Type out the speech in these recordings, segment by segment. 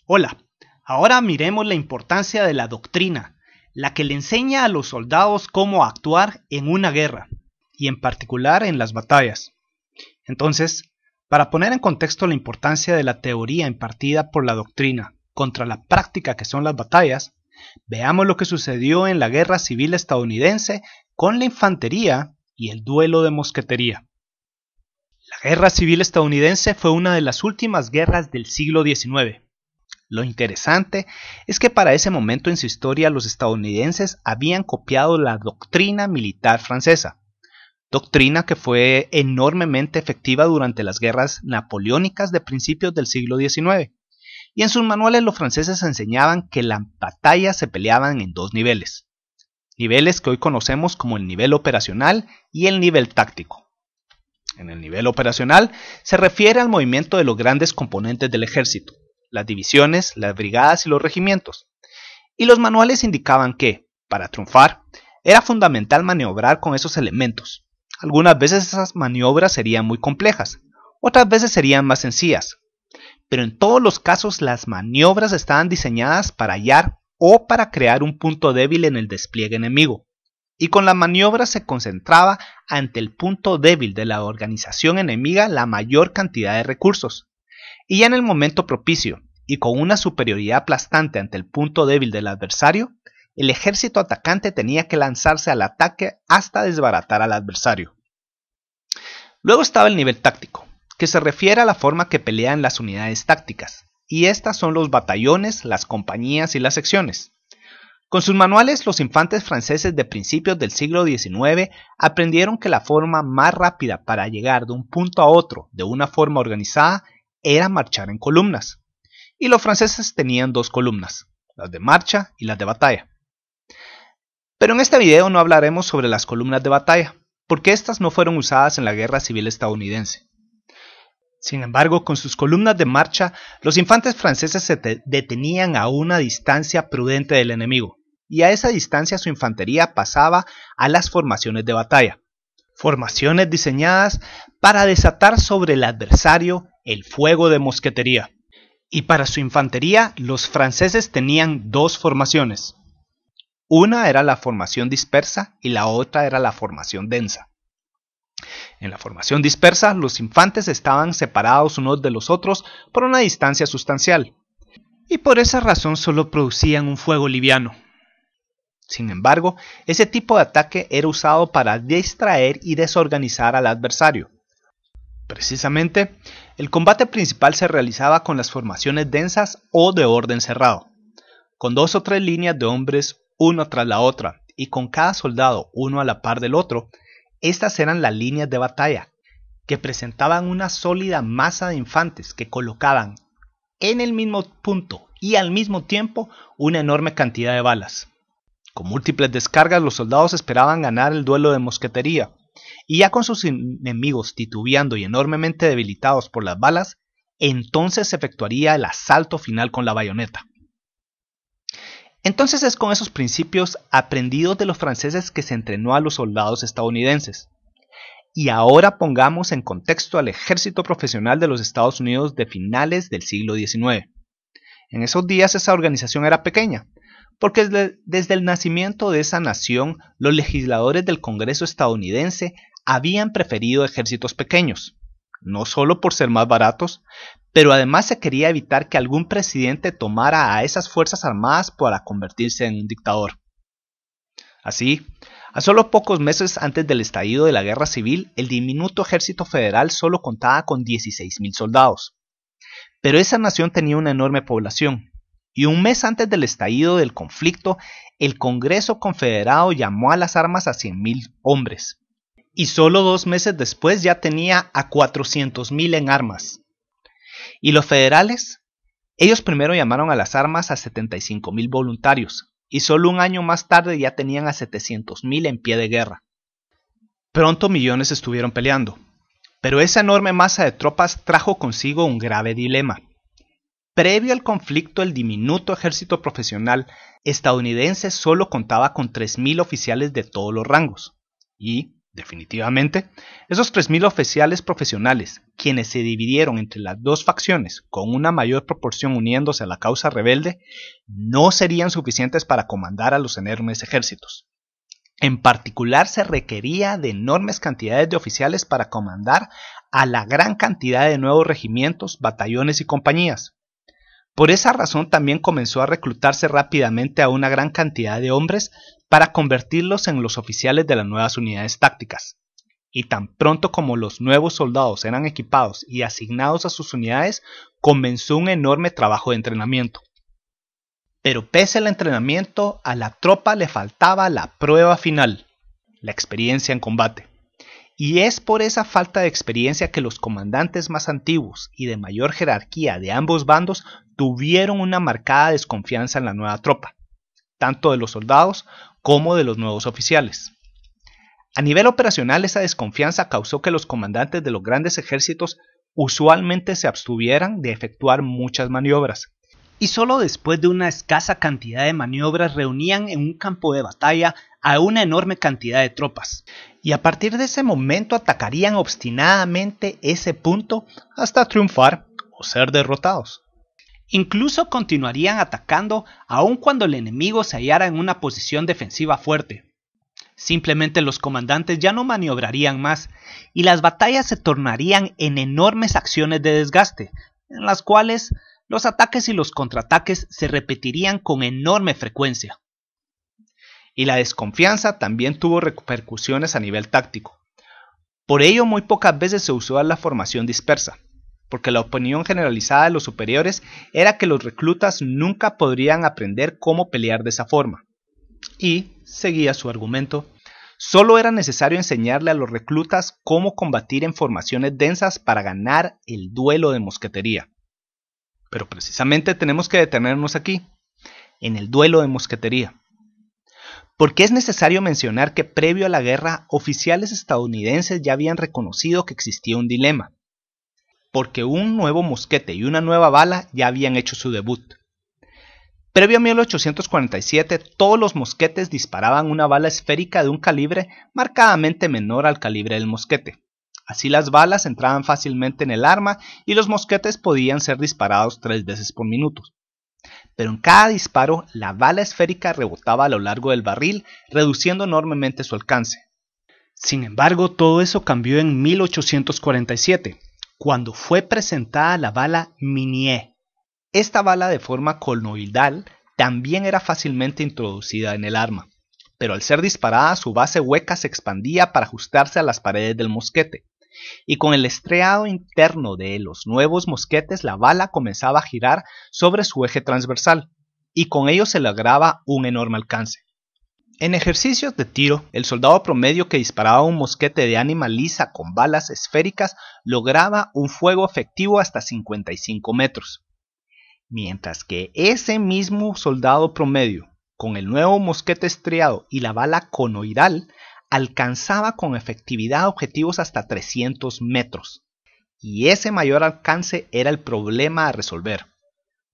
Hola, ahora miremos la importancia de la doctrina, la que le enseña a los soldados cómo actuar en una guerra, y en particular en las batallas. Entonces, para poner en contexto la importancia de la teoría impartida por la doctrina contra la práctica que son las batallas, veamos lo que sucedió en la Guerra Civil estadounidense con la infantería y el duelo de mosquetería. La Guerra Civil estadounidense fue una de las últimas guerras del siglo XIX. Lo interesante es que para ese momento en su historia los estadounidenses habían copiado la doctrina militar francesa, doctrina que fue enormemente efectiva durante las guerras napoleónicas de principios del siglo XIX, y en sus manuales los franceses enseñaban que las batallas se peleaban en dos niveles que hoy conocemos como el nivel operacional y el nivel táctico. En el nivel operacional se refiere al movimiento de los grandes componentes del ejército, las divisiones, las brigadas y los regimientos. Y los manuales indicaban que, para triunfar, era fundamental maniobrar con esos elementos. Algunas veces esas maniobras serían muy complejas, otras veces serían más sencillas. Pero en todos los casos las maniobras estaban diseñadas para hallar o para crear un punto débil en el despliegue enemigo. Y con las maniobras se concentraba ante el punto débil de la organización enemiga la mayor cantidad de recursos. Y ya en el momento propicio, y con una superioridad aplastante ante el punto débil del adversario, el ejército atacante tenía que lanzarse al ataque hasta desbaratar al adversario. Luego estaba el nivel táctico, que se refiere a la forma que pelean las unidades tácticas, y estas son los batallones, las compañías y las secciones. Con sus manuales, los infantes franceses de principios del siglo XIX aprendieron que la forma más rápida para llegar de un punto a otro de una forma organizada era marchar en columnas. Y los franceses tenían dos columnas, las de marcha y las de batalla. Pero en este video no hablaremos sobre las columnas de batalla, porque estas no fueron usadas en la Guerra Civil estadounidense. Sin embargo, con sus columnas de marcha, los infantes franceses se detenían a una distancia prudente del enemigo, y a esa distancia su infantería pasaba a las formaciones de batalla. Formaciones diseñadas para desatar sobre el adversario el fuego de mosquetería. Y para su infantería, los franceses tenían dos formaciones. Una era la formación dispersa y la otra era la formación densa. En la formación dispersa, los infantes estaban separados unos de los otros por una distancia sustancial, y por esa razón solo producían un fuego liviano. Sin embargo, ese tipo de ataque era usado para distraer y desorganizar al adversario. Precisamente, el combate principal se realizaba con las formaciones densas o de orden cerrado, con 2 o 3 líneas de hombres uno tras la otra, y con cada soldado uno a la par del otro. Estas eran las líneas de batalla, que presentaban una sólida masa de infantes que colocaban en el mismo punto y al mismo tiempo una enorme cantidad de balas. Con múltiples descargas los soldados esperaban ganar el duelo de mosquetería, y ya con sus enemigos titubeando y enormemente debilitados por las balas, entonces se efectuaría el asalto final con la bayoneta. Entonces es con esos principios aprendidos de los franceses que se entrenó a los soldados estadounidenses. Y ahora pongamos en contexto al ejército profesional de los Estados Unidos de finales del siglo XIX. En esos días esa organización era pequeña, porque desde el nacimiento de esa nación los legisladores del Congreso estadounidense habían preferido ejércitos pequeños, no solo por ser más baratos, pero además se quería evitar que algún presidente tomara a esas fuerzas armadas para convertirse en un dictador. Así, a solo pocos meses antes del estallido de la Guerra Civil, el diminuto ejército federal solo contaba con 16,000 soldados. Pero esa nación tenía una enorme población, y un mes antes del estallido del conflicto, el Congreso Confederado llamó a las armas a 100,000 hombres. Y solo 2 meses después ya tenía a 400,000 en armas. ¿Y los federales? Ellos primero llamaron a las armas a 75,000 voluntarios, y solo un año más tarde ya tenían a 700,000 en pie de guerra. Pronto millones estuvieron peleando, pero esa enorme masa de tropas trajo consigo un grave dilema. Previo al conflicto, el diminuto ejército profesional estadounidense solo contaba con 3,000 oficiales de todos los rangos, y Definitivamente, esos 3.000 oficiales profesionales, quienes se dividieron entre las dos facciones con una mayor proporción uniéndose a la causa rebelde, no serían suficientes para comandar a los enormes ejércitos. En particular, se requería de enormes cantidades de oficiales para comandar a la gran cantidad de nuevos regimientos, batallones y compañías. Por esa razón también comenzó a reclutarse rápidamente a una gran cantidad de hombres para convertirlos en los oficiales de las nuevas unidades tácticas. Y tan pronto como los nuevos soldados eran equipados y asignados a sus unidades, comenzó un enorme trabajo de entrenamiento. Pero pese al entrenamiento, a la tropa le faltaba la prueba final, la experiencia en combate. Y es por esa falta de experiencia que los comandantes más antiguos y de mayor jerarquía de ambos bandos tuvieron una marcada desconfianza en la nueva tropa, tanto de los soldados como de los nuevos oficiales. A nivel operacional, esa desconfianza causó que los comandantes de los grandes ejércitos usualmente se abstuvieran de efectuar muchas maniobras, y solo después de una escasa cantidad de maniobras reunían en un campo de batalla a una enorme cantidad de tropas, y a partir de ese momento atacarían obstinadamente ese punto hasta triunfar o ser derrotados. Incluso continuarían atacando aun cuando el enemigo se hallara en una posición defensiva fuerte. Simplemente los comandantes ya no maniobrarían más y las batallas se tornarían en enormes acciones de desgaste, en las cuales los ataques y los contraataques se repetirían con enorme frecuencia. Y la desconfianza también tuvo repercusiones a nivel táctico. Por ello, muy pocas veces se usó la formación dispersa, porque la opinión generalizada de los superiores era que los reclutas nunca podrían aprender cómo pelear de esa forma. Y, seguía su argumento, solo era necesario enseñarle a los reclutas cómo combatir en formaciones densas para ganar el duelo de mosquetería. Pero precisamente tenemos que detenernos aquí, en el duelo de mosquetería. Porque es necesario mencionar que previo a la guerra, oficiales estadounidenses ya habían reconocido que existía un dilema. Porque un nuevo mosquete y una nueva bala ya habían hecho su debut. Previo a 1847, todos los mosquetes disparaban una bala esférica de un calibre marcadamente menor al calibre del mosquete. Así las balas entraban fácilmente en el arma y los mosquetes podían ser disparados 3 veces por minuto. Pero en cada disparo, la bala esférica rebotaba a lo largo del barril, reduciendo enormemente su alcance. Sin embargo, todo eso cambió en 1847, cuando fue presentada la bala Minié. Esta bala de forma conoidal también era fácilmente introducida en el arma, pero al ser disparada su base hueca se expandía para ajustarse a las paredes del mosquete, y con el estriado interno de los nuevos mosquetes la bala comenzaba a girar sobre su eje transversal, y con ello se lograba un enorme alcance. En ejercicios de tiro, el soldado promedio que disparaba un mosquete de ánima lisa con balas esféricas lograba un fuego efectivo hasta 55 metros. Mientras que ese mismo soldado promedio, con el nuevo mosquete estriado y la bala conoidal, alcanzaba con efectividad objetivos hasta 300 metros. Y ese mayor alcance era el problema a resolver.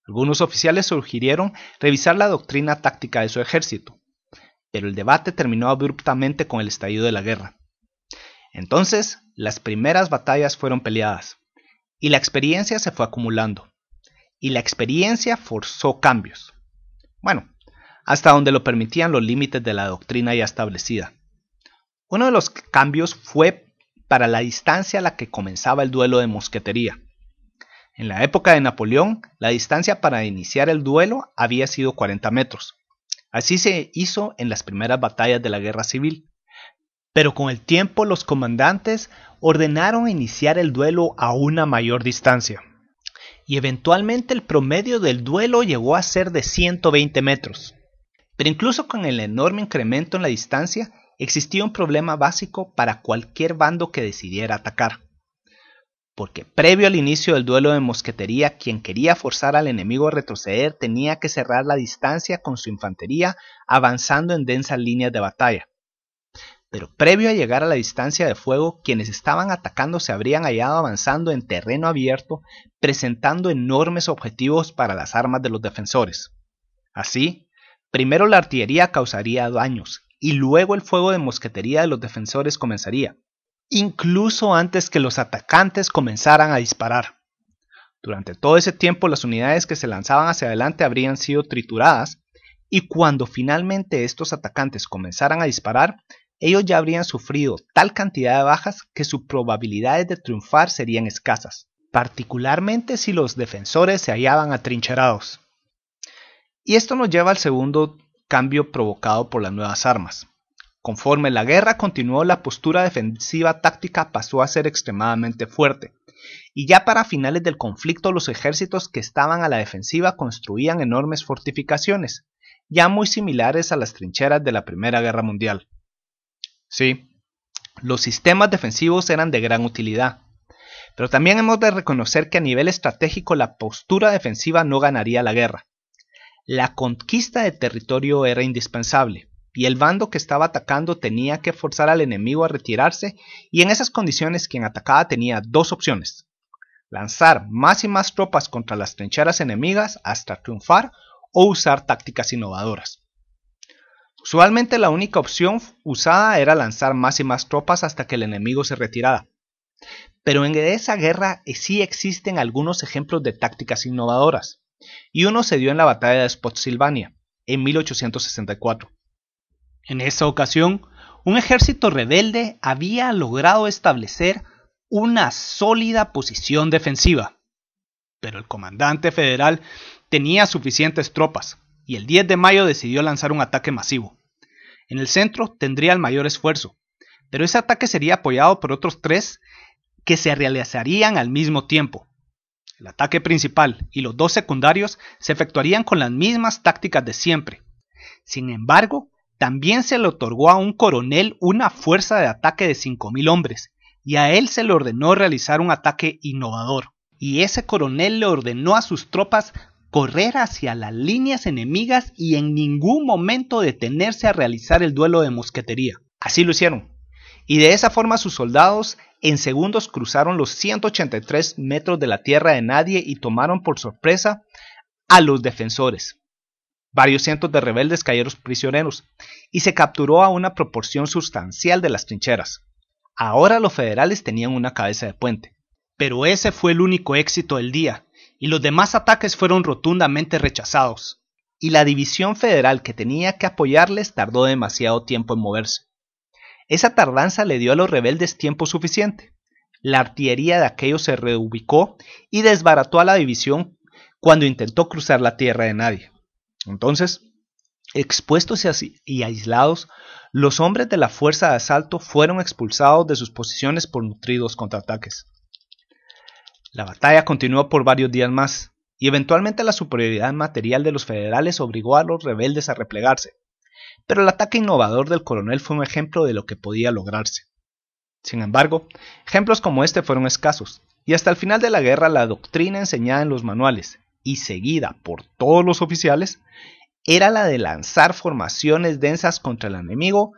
Algunos oficiales sugirieron revisar la doctrina táctica de su ejército, pero el debate terminó abruptamente con el estallido de la guerra. Entonces, las primeras batallas fueron peleadas, y la experiencia se fue acumulando. Y la experiencia forzó cambios. Bueno, hasta donde lo permitían los límites de la doctrina ya establecida. Uno de los cambios fue para la distancia a la que comenzaba el duelo de mosquetería. En la época de Napoleón, la distancia para iniciar el duelo había sido 40 metros. Así se hizo en las primeras batallas de la guerra civil. Pero con el tiempo los comandantes ordenaron iniciar el duelo a una mayor distancia. Y eventualmente el promedio del duelo llegó a ser de 120 metros. Pero incluso con el enorme incremento en la distancia, existía un problema básico para cualquier bando que decidiera atacar. Porque previo al inicio del duelo de mosquetería, quien quería forzar al enemigo a retroceder tenía que cerrar la distancia con su infantería avanzando en densas líneas de batalla. Pero previo a llegar a la distancia de fuego, quienes estaban atacando se habrían hallado avanzando en terreno abierto, presentando enormes objetivos para las armas de los defensores. Así, primero la artillería causaría daños, y luego el fuego de mosquetería de los defensores comenzaría, incluso antes que los atacantes comenzaran a disparar. Durante todo ese tiempo las unidades que se lanzaban hacia adelante habrían sido trituradas, y cuando finalmente estos atacantes comenzaran a disparar, ellos ya habrían sufrido tal cantidad de bajas que sus probabilidades de triunfar serían escasas, particularmente si los defensores se hallaban atrincherados. Y esto nos lleva al segundo cambio provocado por las nuevas armas. Conforme la guerra continuó, la postura defensiva táctica pasó a ser extremadamente fuerte, y ya para finales del conflicto los ejércitos que estaban a la defensiva construían enormes fortificaciones, ya muy similares a las trincheras de la Primera Guerra Mundial. Sí, los sistemas defensivos eran de gran utilidad, pero también hemos de reconocer que a nivel estratégico la postura defensiva no ganaría la guerra. La conquista de territorio era indispensable, y el bando que estaba atacando tenía que forzar al enemigo a retirarse, y en esas condiciones quien atacaba tenía dos opciones: lanzar más y más tropas contra las trincheras enemigas hasta triunfar, o usar tácticas innovadoras. Usualmente la única opción usada era lanzar más y más tropas hasta que el enemigo se retirara. Pero en esa guerra sí existen algunos ejemplos de tácticas innovadoras, y uno se dio en la batalla de Spotsylvania, en 1864. En esa ocasión, un ejército rebelde había logrado establecer una sólida posición defensiva, pero el comandante federal tenía suficientes tropas, y el 10 de mayo decidió lanzar un ataque masivo. En el centro tendría el mayor esfuerzo, pero ese ataque sería apoyado por otros 3 que se realizarían al mismo tiempo. El ataque principal y los 2 secundarios se efectuarían con las mismas tácticas de siempre. Sin embargo, también se le otorgó a un coronel una fuerza de ataque de 5,000 hombres, y a él se le ordenó realizar un ataque innovador. Y ese coronel le ordenó a sus tropas correr hacia las líneas enemigas y en ningún momento detenerse a realizar el duelo de mosquetería. Así lo hicieron, y de esa forma sus soldados en segundos cruzaron los 183 metros de la tierra de nadie y tomaron por sorpresa a los defensores. Varios cientos de rebeldes cayeron prisioneros, y se capturó a una proporción sustancial de las trincheras. Ahora los federales tenían una cabeza de puente. Pero ese fue el único éxito del día, y los demás ataques fueron rotundamente rechazados, y la división federal que tenía que apoyarles tardó demasiado tiempo en moverse. Esa tardanza le dio a los rebeldes tiempo suficiente. La artillería de aquellos se reubicó y desbarató a la división cuando intentó cruzar la tierra de nadie. Entonces, expuestos y aislados, los hombres de la fuerza de asalto fueron expulsados de sus posiciones por nutridos contraataques. La batalla continuó por varios días más, y eventualmente la superioridad material de los federales obligó a los rebeldes a replegarse, pero el ataque innovador del coronel fue un ejemplo de lo que podía lograrse. Sin embargo, ejemplos como este fueron escasos, y hasta el final de la guerra la doctrina enseñada en los manuales, y seguida por todos los oficiales, era la de lanzar formaciones densas contra el enemigo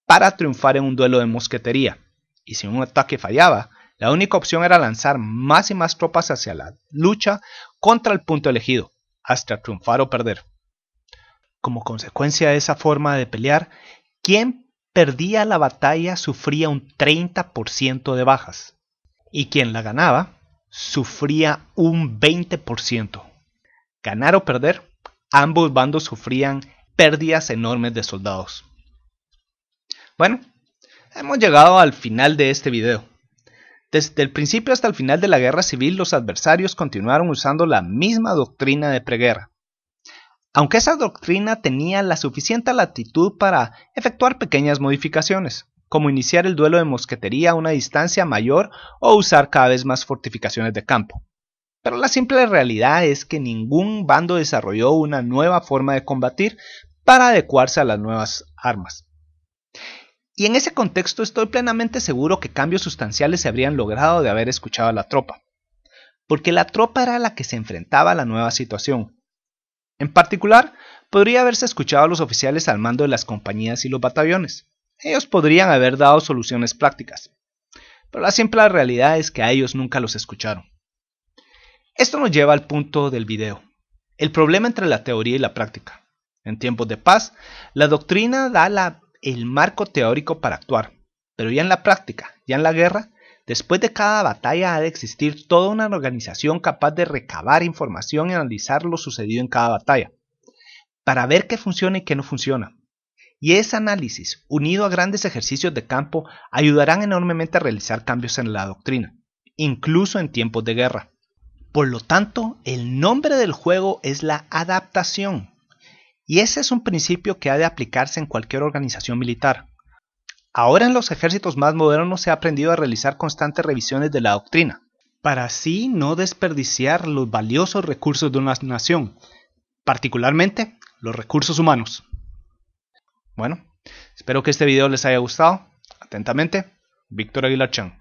para triunfar en un duelo de mosquetería, y si un ataque fallaba, la única opción era lanzar más y más tropas hacia la lucha contra el punto elegido, hasta triunfar o perder. Como consecuencia de esa forma de pelear, quien perdía la batalla sufría un 30% de bajas, y quien la ganaba sufría un 20%. Ganar o perder, ambos bandos sufrían pérdidas enormes de soldados. Bueno, hemos llegado al final de este video. Desde el principio hasta el final de la guerra civil, los adversarios continuaron usando la misma doctrina de preguerra. Aunque esa doctrina tenía la suficiente latitud para efectuar pequeñas modificaciones, como iniciar el duelo de mosquetería a una distancia mayor o usar cada vez más fortificaciones de campo. Pero la simple realidad es que ningún bando desarrolló una nueva forma de combatir para adecuarse a las nuevas armas. Y en ese contexto estoy plenamente seguro que cambios sustanciales se habrían logrado de haber escuchado a la tropa, porque la tropa era la que se enfrentaba a la nueva situación. En particular, podría haberse escuchado a los oficiales al mando de las compañías y los batallones. Ellos podrían haber dado soluciones prácticas, pero la simple realidad es que a ellos nunca los escucharon. Esto nos lleva al punto del video, el problema entre la teoría y la práctica. En tiempos de paz, la doctrina da la el marco teórico para actuar, pero ya en la práctica, ya en la guerra, después de cada batalla ha de existir toda una organización capaz de recabar información y analizar lo sucedido en cada batalla, para ver qué funciona y qué no funciona. Y ese análisis, unido a grandes ejercicios de campo, ayudarán enormemente a realizar cambios en la doctrina, incluso en tiempos de guerra. Por lo tanto, el nombre del juego es la adaptación. Y ese es un principio que ha de aplicarse en cualquier organización militar. Ahora en los ejércitos más modernos se ha aprendido a realizar constantes revisiones de la doctrina, para así no desperdiciar los valiosos recursos de una nación, particularmente los recursos humanos. Bueno, espero que este video les haya gustado. Atentamente, Víctor Aguilar Chan.